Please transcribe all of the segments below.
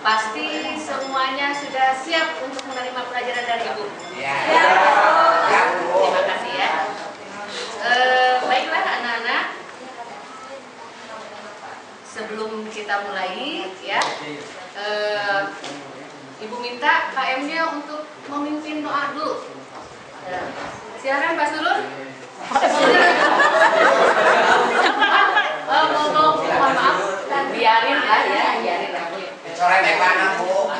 Pasti semuanya sudah siap untuk menerima pelajaran dari Ibu. Ya. Terima kasih ya. Baiklah anak-anak, sebelum kita mulai ya, Ibu minta KM-nya untuk memimpin doa dulu. Silakan Pak Surur. Mohon maaf, biarin lah ya, biarin aku. Sore mana Bu?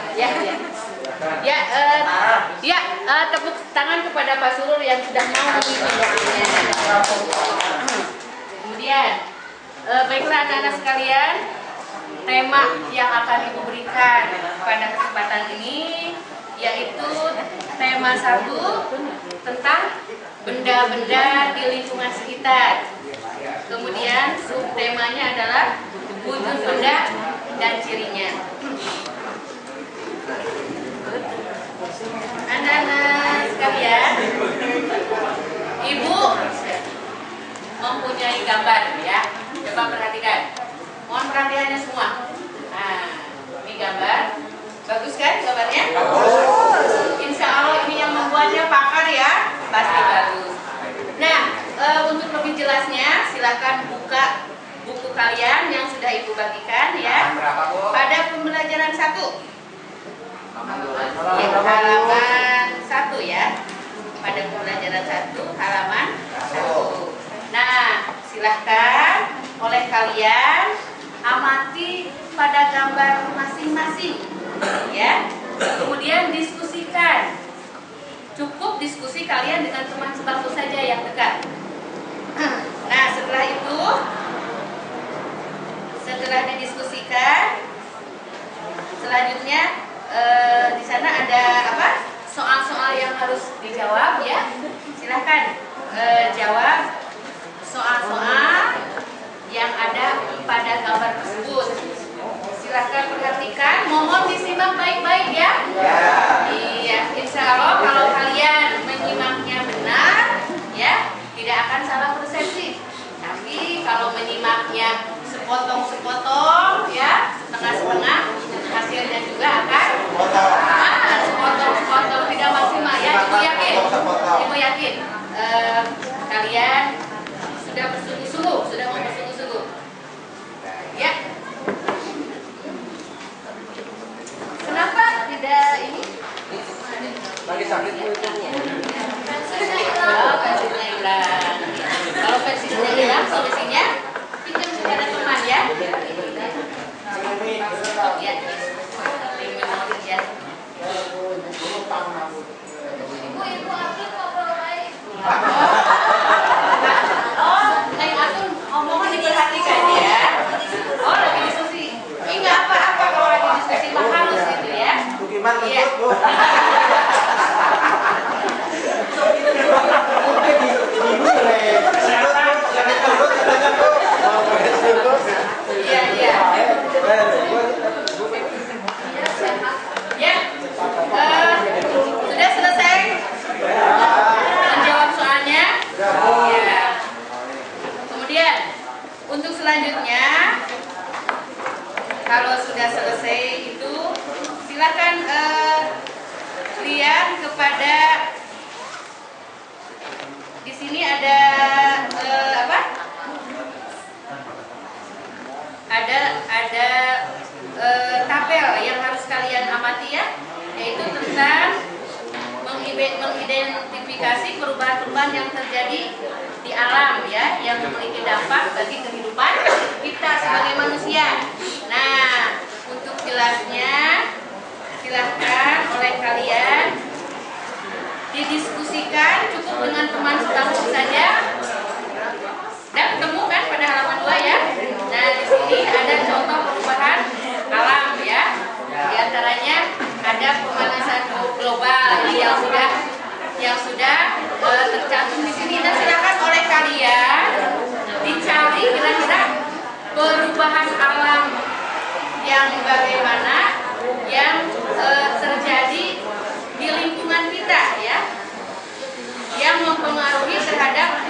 Tepuk tangan kepada Pak Surur yang sudah mau memimpin doanya. Kemudian, baiklah anak-anak sekalian, tema yang akan Ibu berikan pada kesempatan ini yaitu tema 1 tentang benda-benda di lingkungan sekitar. Kemudian subtemanya adalah wujud benda dan cirinya. Anak-anak sekalian, Ibu mempunyai gambar ya. Coba perhatikan. Mohon perhatiannya semua. Nah, ini gambar. Bagus kan gambarnya? Insya Allah ini yang membuatnya pakar ya. Pasti bagus. Nah, untuk lebih jelasnya silahkan buka buku kalian yang sudah Ibu bagikan ya. Pada pembelajaran 1. Ya, halaman 1 ya. Pada pembelajaran 1 halaman 1. Nah, silahkan oleh kalian amati pada gambar masing-masing ya. Kemudian diskusikan. Cukup diskusi kalian dengan teman sebangku saja yang dekat. Nah, setelah didiskusikan, selanjutnya di sana ada apa? Soal-soal yang harus dijawab ya. Silahkan jawab soal-soal yang ada pada gambar tersebut. Silahkan perhatikan, mohon disimak baik-baik ya. Iya, insya Allah kalau kalian menyimaknya benar ya, tidak akan salah persepsi. Tapi kalau menyimaknya sepotong-sepotong ya, setengah-setengah, hasilnya juga akan sepotong-sepotong, tidak maksimal ya. Ibu yakin kalian sudah bersungguh-sungguh, sudah mau bersungguh-sungguh ya. Kenapa tidak ini? Lagi sakit Bu itu. Versinya hilang. Kalau versinya hilang, solusinya pinjam kepada teman ya. Ya, Ibu Akin ngobrol baik. Neng Atun omongan diperhatikan ya. Oh, lagi diskusi. Ini nggak apa-apa kalau lagi diskusi mah halus gitu ya. Gimana Iya. Bu? Iya. Ya, sudah selesai menjawab soalnya. Ya. Kemudian untuk selanjutnya, kalau sudah selesai itu silakan lihat kepada di sini ada apa? Ada tabel yang harus kalian amati ya, yaitu tentang mengidentifikasi perubahan-perubahan yang terjadi di alam ya, yang memiliki dampak bagi kehidupan kita sebagai manusia. Nah, untuk jelasnya silahkan oleh kalian didiskusikan, cukup dengan teman sebangku saja. Dan ketemu kan pada halaman 2 ya. Nah, di sini ada contoh perubahan alam ya. Di antaranya ada pemanasan global yang sudah tercantum di sini. Dan silakan oleh kalian dicari kira-kira perubahan alam yang bagaimana yang terjadi di lingkungan kita ya, yang mempengaruhi terhadap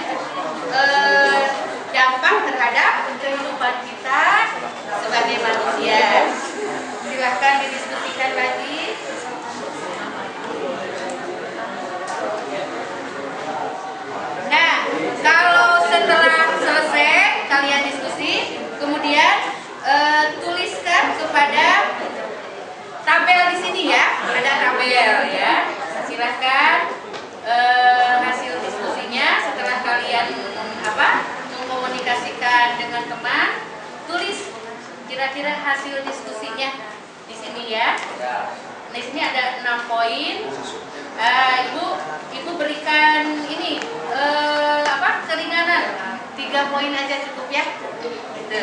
dampak terhadap kehidupan kita sebagai manusia. Silahkan didiskusikan. tabel ya. Silahkan hasil diskusinya setelah kalian mengkomunikasikan dengan teman, tulis kira-kira hasil diskusinya di sini ya. Nah, di sini ada 6 poin. Ibu berikan ini keringanan 3 poin aja cukup ya. Gitu.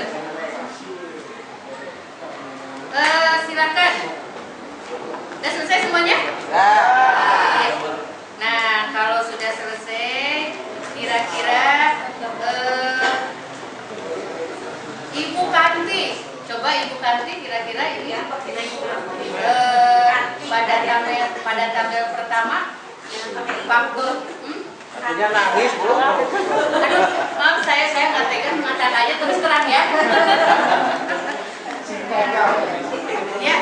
Silakan. Udah selesai semuanya? Ya. Nah, kalau sudah selesai, kira-kira Ibu Kanti, coba Ibu Kanti kira-kira ini pada tabel pertama faktor. Dia nangis, Bu. Aduh, maaf saya nggak tega mengatakan aja terus terang ya. Ya.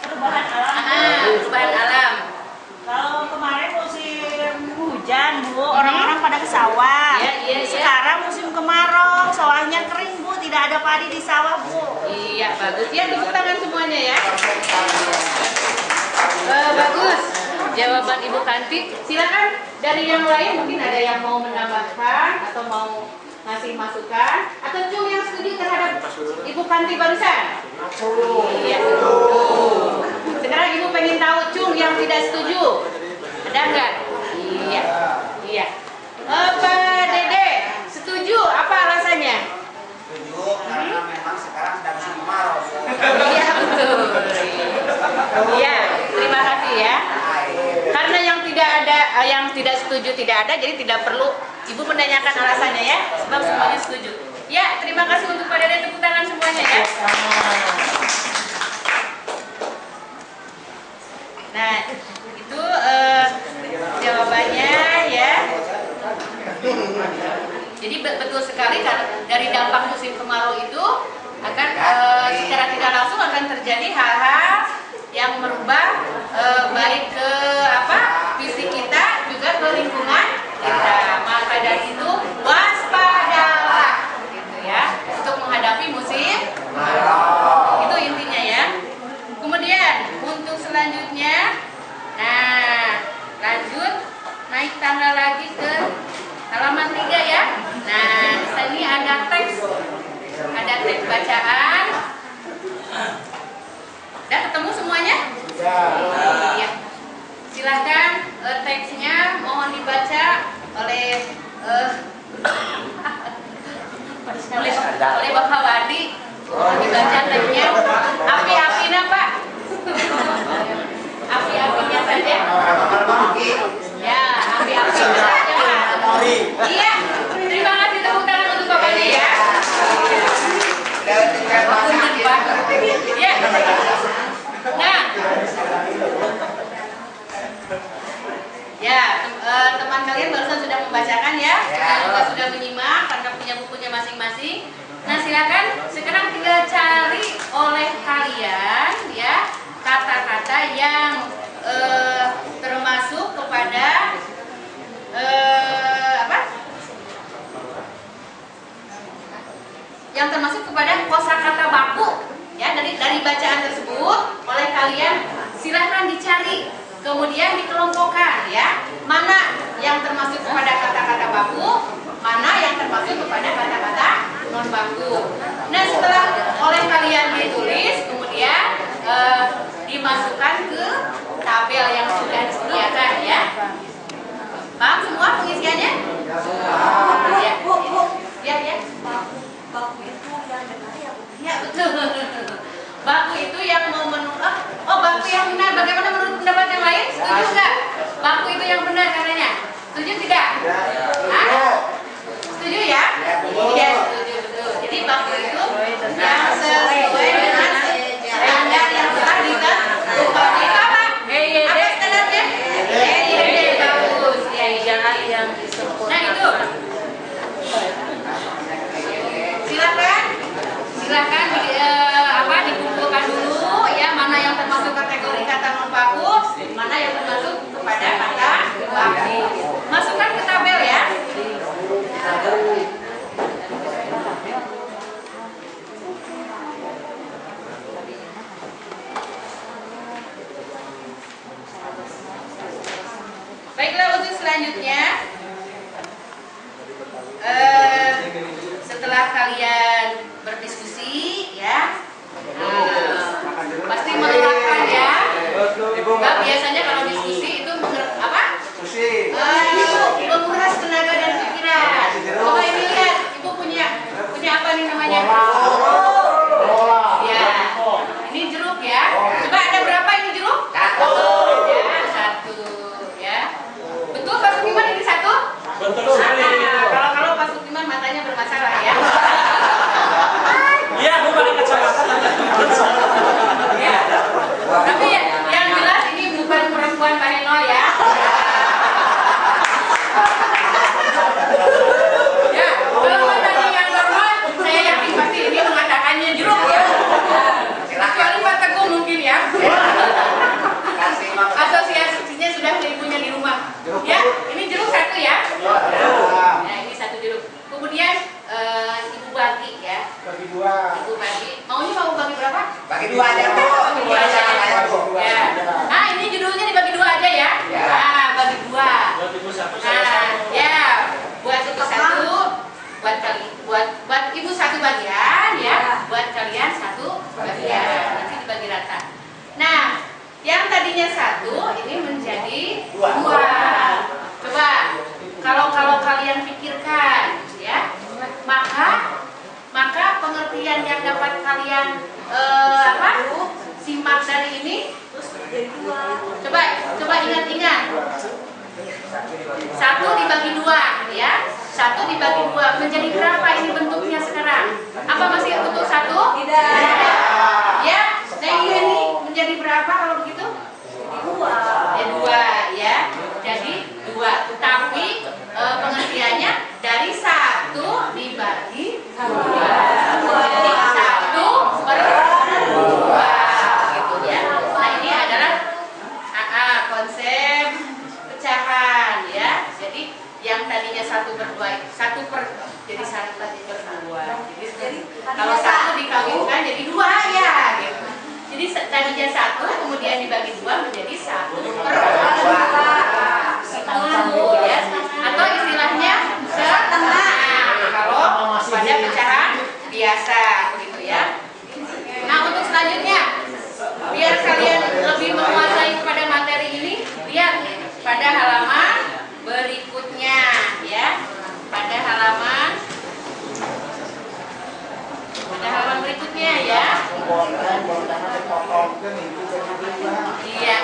Perubahan alam. Perubahan alam. Kalau kemarin musim hujan, Bu, orang-orang pada ke sawah. Iya. Sekarang musim kemarau, sawahnya kering, Bu, tidak ada padi di sawah, Bu. Iya, bagus ya, tepuk tangan semuanya ya. Bagus. Jawaban Ibu Kanti. Silakan dari yang lain mungkin ada yang mau menambahkan atau mau ngasih masukan atau Cung yang setuju terhadap Ibu Kanti barusan? Iya. Sekarang Ibu pengen tahu Cung yang tidak setuju. Ada enggak? Iya. Pak Dede, setuju? Apa alasannya? Setuju, karena memang sekarang sedang musim kemarau. Iya, betul. Iya, terima kasih ya. Karena yang tidak setuju tidak ada, jadi tidak perlu Ibu menanyakan alasannya ya, sebab semuanya setuju. Ya, terima kasih untuk Pak Dede, tepuk tangan semuanya ya. Nah, itu jawabannya ya. Jadi betul sekali kan dari dampak musim kemarau itu akan secara tidak langsung akan terjadi hal-hal yang merubah baik ke fisik kita juga ke lingkungan kita. Maka dari itu waspadalah gitu ya untuk menghadapi musim kemarau. Itu intinya ya. Kemudian untuk selanjutnya, nah lanjut naik tangga lagi ke halaman 3 ya. Nah di sini ada teks bacaan. Udah ketemu semuanya? Iya. Silakan teksnya mohon dibaca oleh Bapak Wadi. Mohon dibaca teksnya. Api-apinya Pak. Api-apinya saja. Ya, api-apinya saja Pak. Iya. Terima kasih, tepuk tangan untuk Bapak Wadi ya. Ya. Nah, ya teman kalian barusan sudah membacakan ya, juga sudah menyimak karena punya bukunya masing-masing. Nah silakan sekarang tinggal cari oleh kalian ya kata-kata yang termasuk kepada yang termasuk kepada kosakata baku ya. Dari bacaan tersebut oleh kalian silahkan dicari kemudian dikelompokkan ya, mana yang termasuk kepada kata-kata baku, mana yang termasuk kepada kata-kata non baku. Nah setelah oleh kalian ditulis kemudian dimasukkan ke tabel yang sudah disediakan ya. Paham semua pengisiannya? Ya. Baku itu yang benar ya, Bu? Ya betul. Baku itu yang mau baku yang benar. Bagaimana menurut pendapat yang lain? Setuju nggak? Baku itu yang benar katanya. Setuju tidak? Setuju ya? Iya setuju betul. Jadi baku itu yang sesuai dengan standar yang telah ditentukan. Itu apa? Apa standarnya? Bagus. Ya, jangan yang disebut. Nah itu. Silakan dikumpulkan dulu ya, mana yang termasuk kategori kata non baku, mana yang termasuk kepada kata baku. Masukkan ke tabel ya. selanjutnya, setelah kalian berdiskusi ya, pasti melelahkan ya. Nah, biasanya kalau diskusi itu apa? Menguras tenaga dan pikiran. Coba ini lihat, ibu punya apa nih namanya? Ya, ini jeruk ya. Coba ada berapa ini jeruk? Satu. Ya, satu. Ya. Betul Pak Sukiman ini satu? Betul sekali. Kalau Pak Sukiman matanya bermasalah ya. Iya, aku pakai kacamata. Ya. Tapi yang jelas ini bukan perempuan Pak Henol ya. Ya, kalau matanya yang normal, saya yakin pasti ini mengatakannya jeruk ya. Kecuali Pak Teguh mungkin ya. Asosiasinya sudah ibunya di rumah. Ya, ini jeruk satu ya. Ya, ini satu jeruk. Kemudian Ibu bagi ya. Ibu bagi. Maunya mau bagi berapa? Bagi 2 aja, Bu. Bagi 2 aja ya. Ya. Nah, ini judulnya dibagi 2 aja ya. Nah, bagi 2. Buat ibu satu, Nah, saya satu. ya. Buat ibu satu, buat ibu satu bagian ya. Buat kalian satu bagian. Nanti dibagi rata. Nah, yang tadinya 1 ini menjadi 2. Coba kalau kalian pikirkan ya, maka pengertian yang dapat kalian simak dari ini, coba ingat-ingat. 1 dibagi 2 ya. 1 dibagi 2 menjadi berapa ini bentuknya sekarang? Apa masih bentuk 1? Tidak. Ya. Nah, ini menjadi berapa kalau begitu? 2. Ya 2 ya. Jadi 2. Tapi pengertiannya dari 1 dibagi 2. Jadi 1/2 gitu ya. Nah, ini adalah konsep pecahan ya. Jadi yang tadinya 1/2 jadi 1/2. Jadi kalau 1 dikawinkan jadi 2 ya gitu. Jadi tadinya 1 kemudian dibagi 2 menjadi 1/2. Itu ya. Atau istilahnya setengah kalau pada pecahan biasa begitu ya. Nah, untuk selanjutnya biar kalian lebih menguasai kepada materi ini, lihat pada halaman berikutnya ya. Pada halaman berikutnya ya. Iya.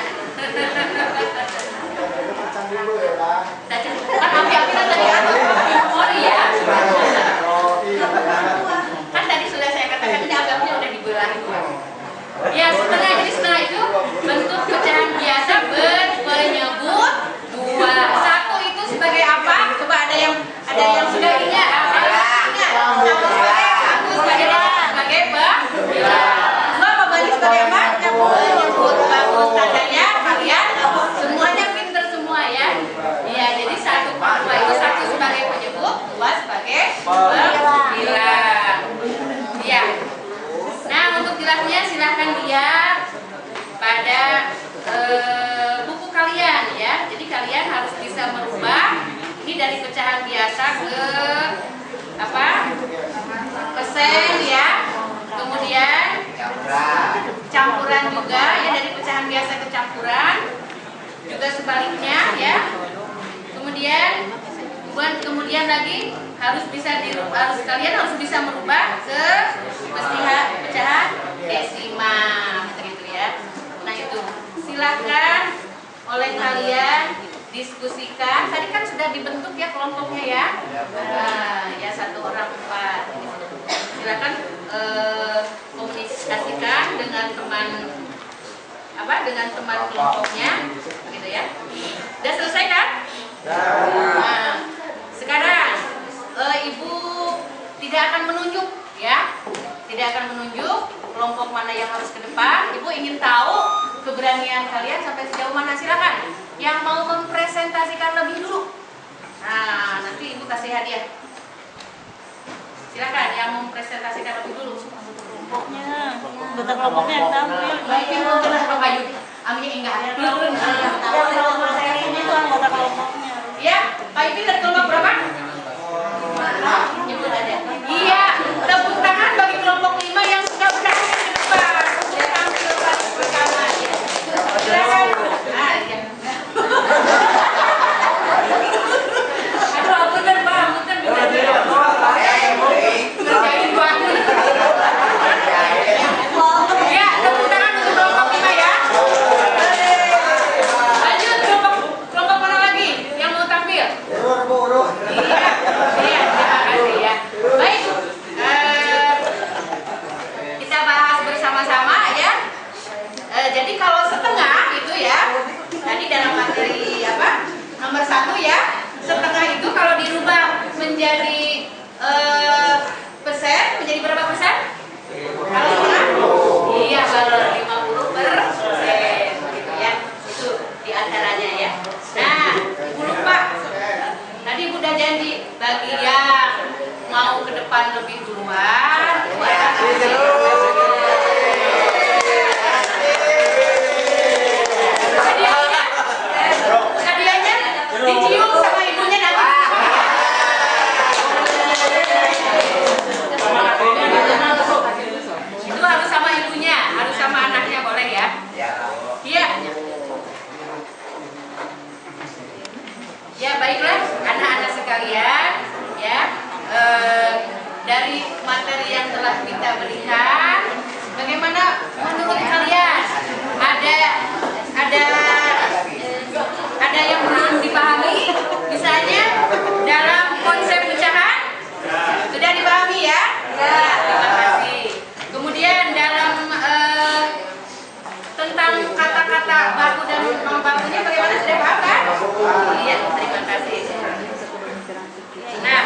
Kan api-api tadi memori ya. Kan tadi sudah saya katakan ini api-apinya udah dibelah itu. Ya, setengah, jadi setengah itu bentuk pecahan biasa menyebut 2. 1 itu sebagai apa? Coba ada yang sudah ingat? Satu sebagai bilang. 2 membagi sebagai apa? Menyebut. Bagus, tandanya kalian semuanya pinter semua ya. Iya, jadi 1/2 itu 1 sebagai penyebut, 2 sebagai pembilang. Iya. Nah, untuk jelasnya silahkan lihat pada buku kalian ya. Jadi kalian harus bisa merubah ini dari pecahan biasa ke persen ya. Kemudian campuran juga ya, dari pecahan biasa ke campuran. Juga sebaliknya ya. Kemudian lagi kalian harus bisa merubah ke pecahan desimal gitu ya. Nah, itu silahkan oleh kalian diskusikan. Tadi kan sudah dibentuk ya kelompoknya ya. Ya 1 orang 4. Silakan komunikasikan dengan teman kelompoknya gitu ya. Udah selesai kan? Nah, sekarang Ibu tidak akan menunjuk ya. Tidak akan menunjuk kelompok mana yang harus ke depan. Ibu ingin tahu keberanian kalian sampai sejauh mana. Silakan yang mau mempresentasikan lebih dulu. Nah, nanti Ibu kasih hadiah. Silakan yang mempresentasikan lebih dulu. Kelompoknya yang tampil. Baiknya mungkin Pak Bayu. Aminnya enggak. Yang materi ini tuh anggota kelompoknya. Ya, Pak Ipin dari kelompok berapa? Nyebut aja. Iya, tepuk tangan bagi kelompok 5 yang sudah berhasil ke depan. Ya, tampil baris bersama ya. Silakan. Ah, iya. Aduh, punten Pak, punten. Ngerjain banget. Ya, tepuk tangan untuk kelompok 5 ya. Lanjut kelompok mana lagi yang mau tampil? Iya, iya, terima kasih ya. Baik, kita bahas bersama-sama ya. Jadi kalau setengah itu ya, tadi dalam materi apa? Nomor 1 ya, setengah itu kalau dirubah menjadi persen, menjadi berapa persen? Kalau setengah? Iya, baru 50%, gitu ya. Itu diantaranya ya. Nah, Ibu lupa. Tadi Ibu udah janji bagi yang mau ke depan lebih duluan. Hadiahnya dicium sama ibunya nanti. Itu harus sama ibunya, harus sama anaknya, boleh ya? Iya. Ya baiklah, anak-anak sekalian, ya dari materi yang telah kita berikan, bagaimana menurut kalian? Ada yang belum dipahami? Misalnya dalam konsep pecahan sudah dipahami ya? Ya, terima kasih. Kemudian dalam tentang kata-kata baku dan non bakunya bagaimana, sudah paham kan? Iya, terima kasih. Nah,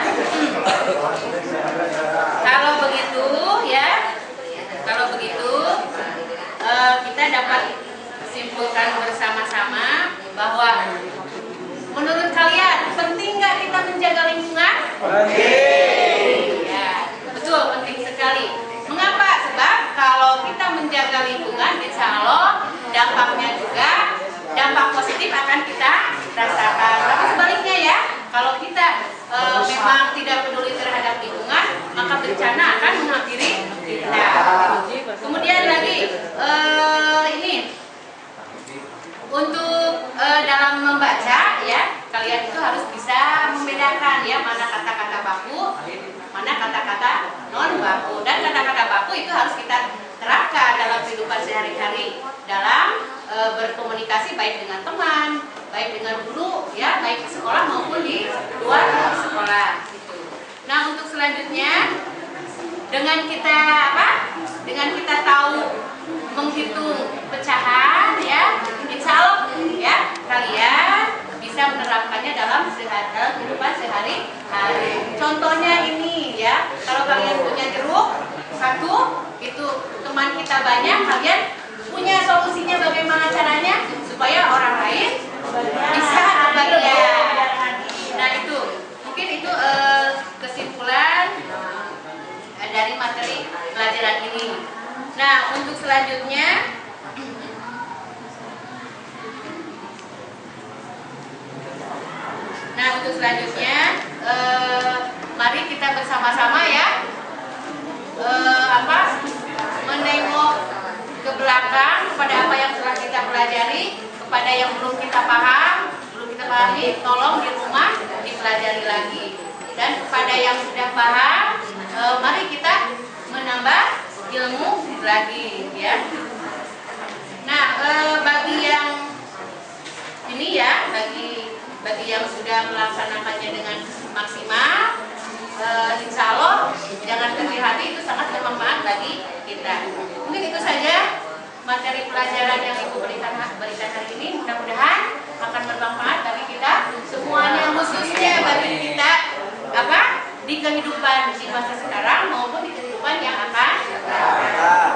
kalau begitu ya, kita dapat simpulkan bersama-sama bahwa menurut kalian penting nggak kita menjaga lingkungan? Ya, betul, penting sekali. Mengapa? Sebab kalau kita menjaga lingkungan, insya Allah dampaknya juga dampak positif akan kita rasakan. Tapi sebaliknya ya, kalau kita memang tidak peduli terhadap lingkungan, maka bencana akan menghampiri kita. Kemudian lagi ini untuk dalam membaca ya, kalian itu harus bisa membedakan ya mana kata-kata baku, mana kata-kata non baku, dan kata-kata baku itu harus kita terapkan dalam kehidupan sehari-hari dalam berkomunikasi baik dengan teman, baik dengan guru ya, baik di sekolah maupun di luar sekolah gitu. Nah, untuk selanjutnya dengan kita dengan kita tahu menghitung pecahan ya, insya Allah ya kalian bisa menerapkannya dalam kehidupan sehari-hari. Contohnya ini ya, kalau kalian punya jeruk satu, itu teman kita banyak, kalian punya solusinya bagaimana caranya supaya orang lain bisa kebagian. Nah itu mungkin itu kesimpulan dari materi pelajaran ini. Nah untuk selanjutnya mari kita bersama-sama ya menengok ke belakang kepada apa yang telah kita pelajari, kepada yang belum kita pahami, tolong di rumah dipelajari lagi, dan kepada yang sudah paham, mari kita menambah ilmu lagi ya. Nah bagi yang ini ya, bagi yang sudah melaksanakannya dengan maksimal, insya Allah jangan kecil hati, itu sangat bermanfaat bagi kita. Mungkin itu saja materi pelajaran yang Ibu berikan hari ini. Mudah-mudahan akan bermanfaat bagi kita semuanya, khususnya bagi kita di kehidupan di masa sekarang maupun di kehidupan yang akan datang.